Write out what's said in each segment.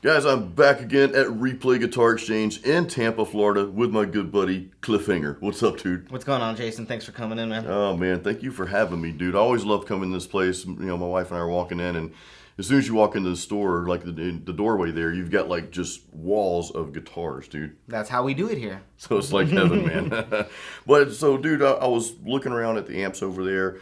Guys, I'm back again at Replay Guitar Exchange in Tampa, Florida with my good buddy Cliffhanger. What's up, dude? What's going on, Jason? Thanks for coming in, man. Oh, man, thank you for having me, dude. I always love coming to this place. You know, my wife and I are walking in, and as soon as you walk into the store, like the doorway there, you've got like just walls of guitars, dude. That's how we do it here. So it's like heaven, man. But so, dude, I was looking around at the amps over there,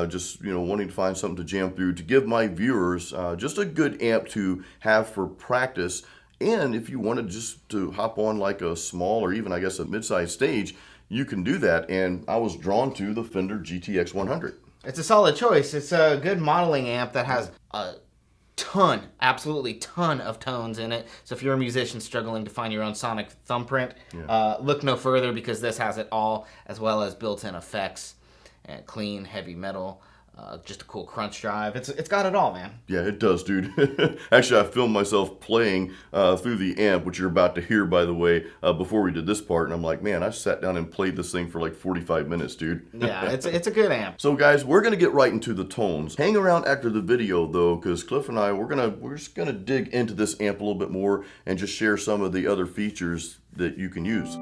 just, you know, wanting to find something to jam through to give my viewers just a good amp to have for practice. And if you wanted just to hop on like a small or even, I guess, a mid-sized stage, you can do that. And I was drawn to the Fender GTX 100. It's a solid choice. It's a good modeling amp that has a absolutely ton of tones in it. So if you're a musician struggling to find your own sonic thumbprint, look no further, because this has it all, as well as built-in effects and clean heavy metal. Just a cool crunch drive. It's got it all, man. Yeah, it does, dude. Actually, I filmed myself playing through the amp, which you're about to hear, by the way, before we did this part. And I'm like, man, I sat down and played this thing for like 45 minutes, dude. Yeah, it's a good amp. So, guys, we're going to get right into the tones. Hang around after the video, though, because Cliff and I, we're just going to dig into this amp a little bit more and just share some of the other features that you can use.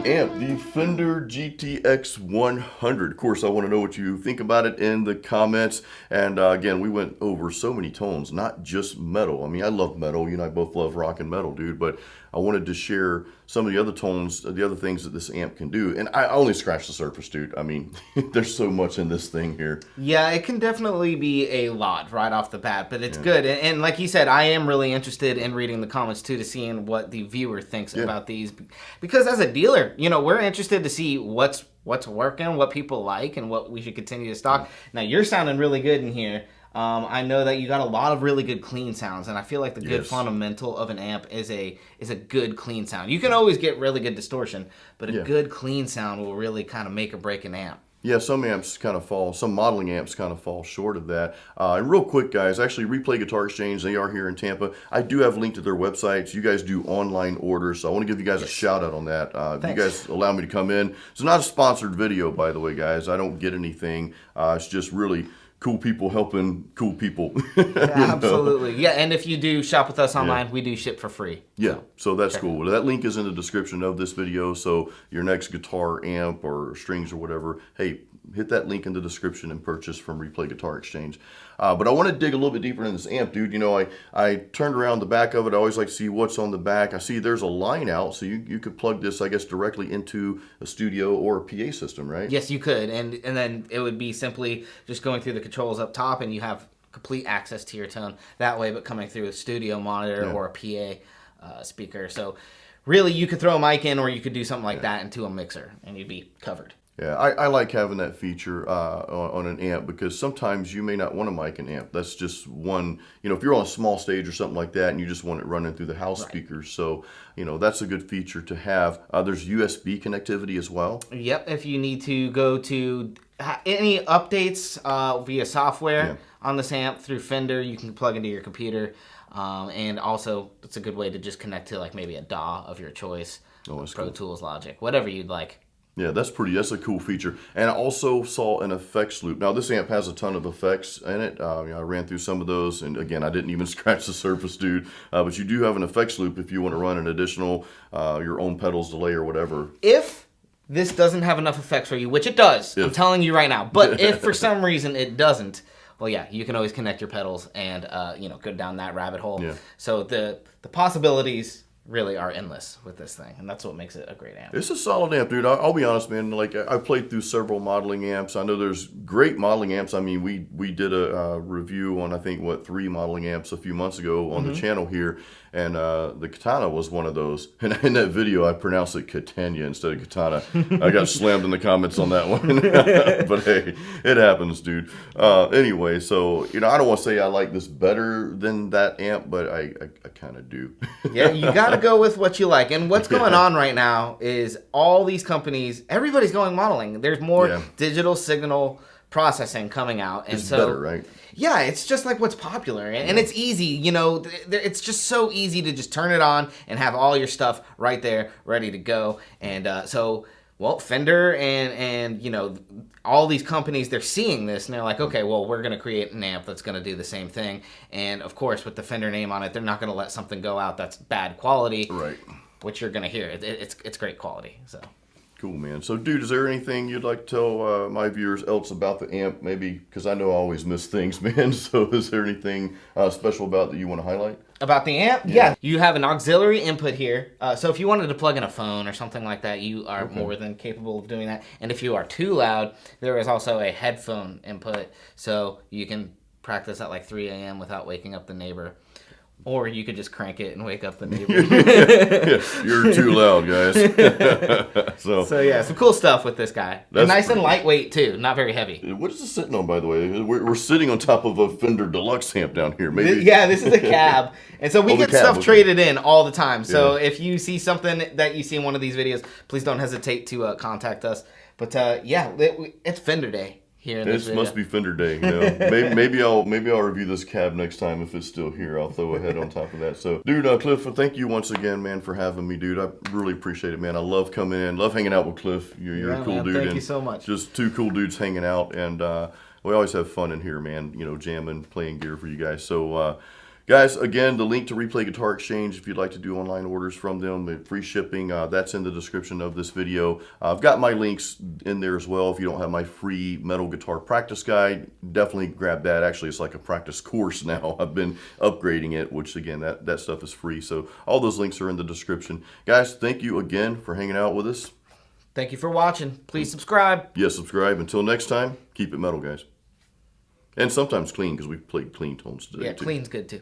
Amp, the Fender GTX 100. Of course, I want to know what you think about it in the comments. And again, we went over so many tones, not just metal. I mean, I love metal. You and I both love rock and metal, dude. But I wanted to share some of the other tones, the other things that this amp can do. And I only scratched the surface, dude. I mean, there's so much in this thing here. Yeah, it can definitely be a lot right off the bat, but it's good. And like you said, I am really interested in reading the comments too, to seeing what the viewer thinks about these. Because as a dealer, you know, we're interested to see what's working, what people like, and what we should continue to stock. Now, you're sounding really good in here. I know that you got a lot of really good clean sounds, and I feel like the good fundamental of an amp is a good clean sound. You can always get really good distortion, but a good clean sound will really kind of make or break an amp. Yeah, some modeling amps kind of fall short of that. And real quick, guys, actually, Replay Guitar Exchange, they are here in Tampa. I do have a link to their websites. You guys do online orders, so I want to give you guys a shout out on that. You guys allow me to come in. It's not a sponsored video, by the way, guys. I don't get anything. It's just really cool people helping cool people. Absolutely. Yeah, and if you do shop with us online, we do ship for free. Yeah, so that's cool. Well, that link is in the description of this video, so your next guitar amp or strings or whatever, hey, hit that link in the description and purchase from Replay Guitar Exchange. But I want to dig a little bit deeper in this amp, dude. You know, I turned around the back of it. I always like to see what's on the back. I see there's a line out, so you could plug this, I guess, directly into a studio or a PA system, right? Yes, you could. And then it would be simply just going through the controls up top, and you have complete access to your tone that way, but coming through a studio monitor or a PA speaker. So really, you could throw a mic in, or you could do something like that into a mixer, and you'd be covered. Yeah, I like having that feature on an amp, because sometimes you may not want to mic an amp. That's just one, you know, if you're on a small stage or something like that and you just want it running through the house speakers. So, you know, that's a good feature to have. There's USB connectivity as well. Yep, if you need to go to any updates via software Yeah. on this amp through Fender, you can plug into your computer. And also, it's a good way to just connect to like maybe a DAW of your choice, that's Pro cool. Tools, Logic, whatever you'd like. Yeah, that's a cool feature. And I also saw an effects loop. Now, this amp has a ton of effects in it. I ran through some of those, and again, I didn't even scratch the surface, dude. But you do have an effects loop if you want to run an additional, your own pedals delay or whatever. If this doesn't have enough effects for you, which it does, I'm telling you right now, but if for some reason it doesn't, well, yeah, you can always connect your pedals and, go down that rabbit hole. Yeah. So the possibilities really are endless with this thing, and that's what makes it a great amp. It's a solid amp, dude. I'll be honest, man. Like, I played through several modeling amps. I know there's great modeling amps. I mean, we did a review on, I think, 3 modeling amps a few months ago on the channel here, and the Katana was one of those. And in that video, I pronounced it Catania instead of Katana. I got slammed in the comments on that one. But hey, it happens, dude. Anyway, so, I don't want to say I like this better than that amp, but I kind of do. Yeah, you got to go with what you like. And what's going on right now is all these companies, everybody's going modeling. There's more digital signal processing coming out. And It's better, right? Yeah, it's just like what's popular. And it's easy, it's just so easy to just turn it on and have all your stuff right there ready to go. And Fender and all these companies, they're seeing this and they're like, okay, well, we're going to create an amp that's going to do the same thing. And of course, with the Fender name on it, they're not going to let something go out that's bad quality, Right. which you're going to hear. It's great quality. So Cool, man. So, dude, is there anything you'd like to tell my viewers else about the amp? Maybe, because I know I always miss things, man. So is there anything special about that you want to highlight? About the amp? Yeah. You have an auxiliary input here. So if you wanted to plug in a phone or something like that, you are more than capable of doing that. And if you are too loud, there is also a headphone input. So you can practice at like 3 a.m. without waking up the neighbor. Or you could just crank it and wake up the neighbor. You're too loud, guys. So yeah, some cool stuff with this guy. Nice and lightweight too, not very heavy. What is this sitting on, by the way? We're sitting on top of a Fender Deluxe amp down here. Maybe. This is a cab. And so we get stuff traded in all the time. So if you see something that you see in one of these videos, please don't hesitate to contact us. But it's Fender Day. It must be Fender Day. Maybe I'll review this cab next time if it's still here. I'll throw a head on top of that. So, dude, Cliff, thank you once again, man, for having me, dude. I really appreciate it, man. I love coming in, love hanging out with Cliff. You're a cool man. dude. Thank you so much. Just 2 cool dudes hanging out, and we always have fun in here, man. Jamming, playing gear for you guys. So. Guys, again, the link to Replay Guitar Exchange, if you'd like to do online orders from them, free shipping, that's in the description of this video. I've got my links in there as well. If you don't have my free metal guitar practice guide, definitely grab that. Actually, it's like a practice course now. I've been upgrading it, which, again, that stuff is free. So all those links are in the description. Guys, thank you again for hanging out with us. Thank you for watching. Please subscribe. Yes, subscribe. Until next time, keep it metal, guys. And sometimes clean, because we played clean tones today, too. Clean's good, too.